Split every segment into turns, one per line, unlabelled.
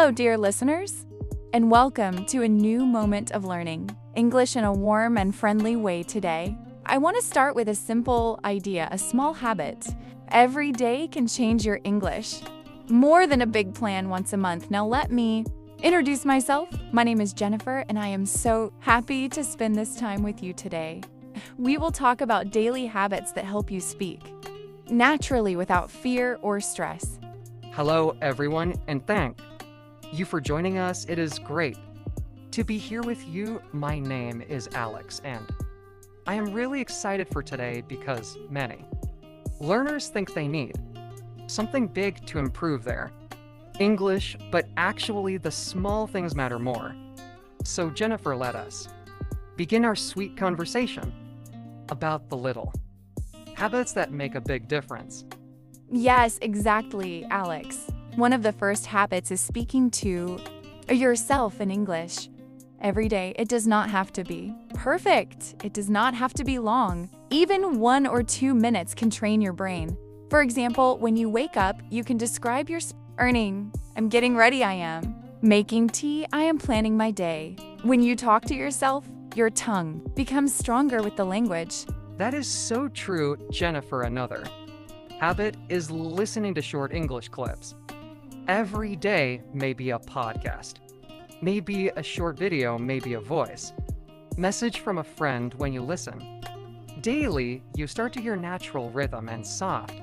Hello, dear listeners, and welcome to a new moment of learning English in a warm and friendly way today. I want to start with a simple idea, a small habit. Every day can change your English. More than a big plan once a month. Now let me introduce myself. My name is Jennifer, and I am so happy to spend this time with you today. We will talk about daily habits that help you speak naturally without fear or stress.
Hello, everyone, and thank you for joining us. It is great to be here with you. My name is Alex, and I am really excited for today because many learners think they need something big to improve their English, but actually the small things matter more. So Jennifer, let us begin our sweet conversation about the little habits that make a big difference.
Yes, exactly, Alex. One of the first habits is speaking to yourself in English. Every day, it does not have to be perfect. It does not have to be long. Even 1 or 2 minutes can train your brain. For example, when you wake up, you can describe your earning. I'm getting ready, I am. Making tea, I am planning my day. When you talk to yourself, your tongue becomes stronger with the language.
That is so true, Jennifer. Another habit is listening to short English clips. Every day may be a podcast, maybe a short video, maybe a voice message from a friend. When you listen daily, you start to hear natural rhythm and soft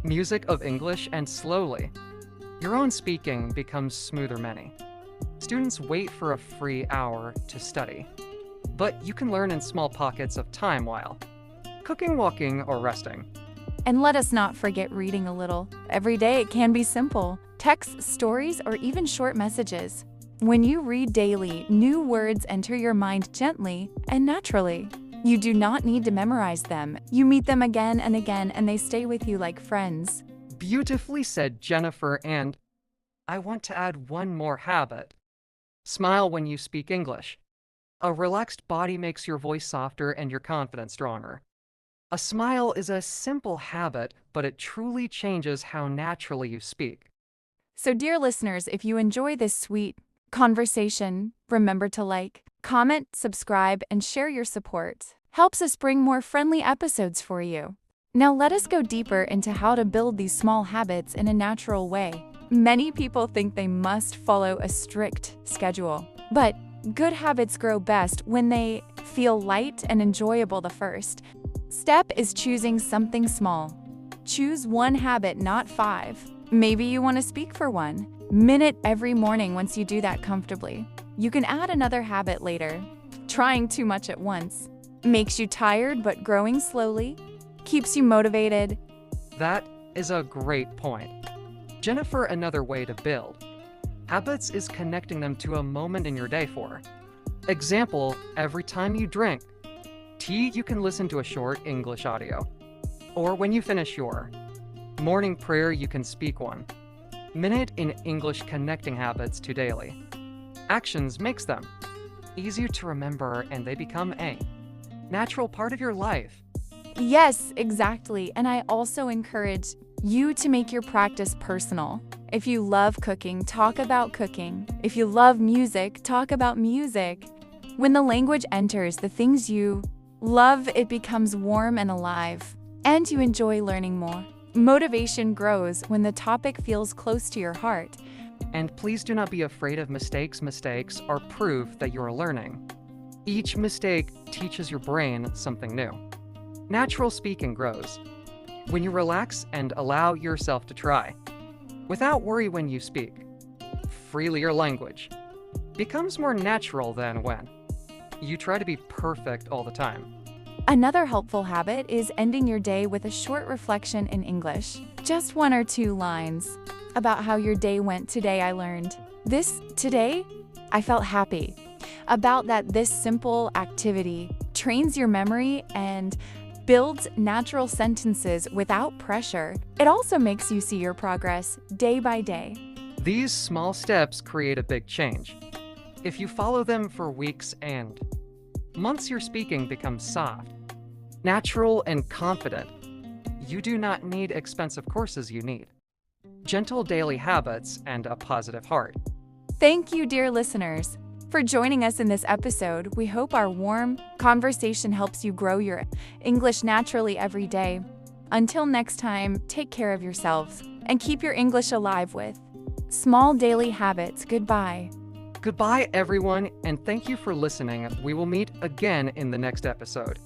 music of English, and slowly, your own speaking becomes smoother. Many students wait for a free hour to study, but you can learn in small pockets of time while cooking, walking, or resting.
And let us not forget reading a little. Every day it can be simple. Texts, stories, or even short messages. When you read daily, new words enter your mind gently and naturally. You do not need to memorize them. You meet them again and again, and they stay with you like friends.
Beautifully said, Jennifer. And I want to add one more habit. Smile when you speak English. A relaxed body makes your voice softer and your confidence stronger. A smile is a simple habit, but it truly changes how naturally you speak.
So, dear listeners, if you enjoy this sweet conversation, remember to like, comment, subscribe, and share your support. Helps us bring more friendly episodes for you. Now let us go deeper into how to build these small habits in a natural way. Many people think they must follow a strict schedule, but good habits grow best when they feel light and enjoyable. The first step is choosing something small. Choose one habit, not 5. Maybe you want to speak for 1 minute every morning. Once you do that comfortably, you can add another habit later. Trying too much at once makes you tired, but growing slowly keeps you motivated.
That is a great point. Jennifer, another way to build habits is connecting them to a moment in your day. For example, every time you drink tea, you can listen to a short English audio. Or when you finish your morning prayer, you can speak 1 minute in English. Connecting habits to daily actions makes them easier to remember, and they become a natural part of your life.
Yes, exactly. And I also encourage you to make your practice personal. If you love cooking, talk about cooking. If you love music, talk about music. When the language enters the things you love, it becomes warm and alive, and you enjoy learning more. Motivation grows when the topic feels close to your heart.
And please do not be afraid of mistakes. Mistakes are proof that you are learning. Each mistake teaches your brain something new. Natural speaking grows when you relax and allow yourself to try without worry. When you speak freely, your language becomes more natural than when you try to be perfect all the time.
Another helpful habit is ending your day with a short reflection in English. Just 1 or 2 lines about how your day went. Today I learned this. Today I felt happy. About that, this simple activity trains your memory and builds natural sentences without pressure. It also makes you see your progress day by day.
These small steps create a big change. If you follow them for weeks and months, your speaking becomes soft, natural, and confident. You do not need expensive courses. You need gentle daily habits and a positive heart.
Thank you, dear listeners, for joining us in this episode. We hope our warm conversation helps you grow your English naturally every day. Until next time, take care of yourselves and keep your English alive with small daily habits. Goodbye.
Goodbye, everyone, and thank you for listening. We will meet again in the next episode.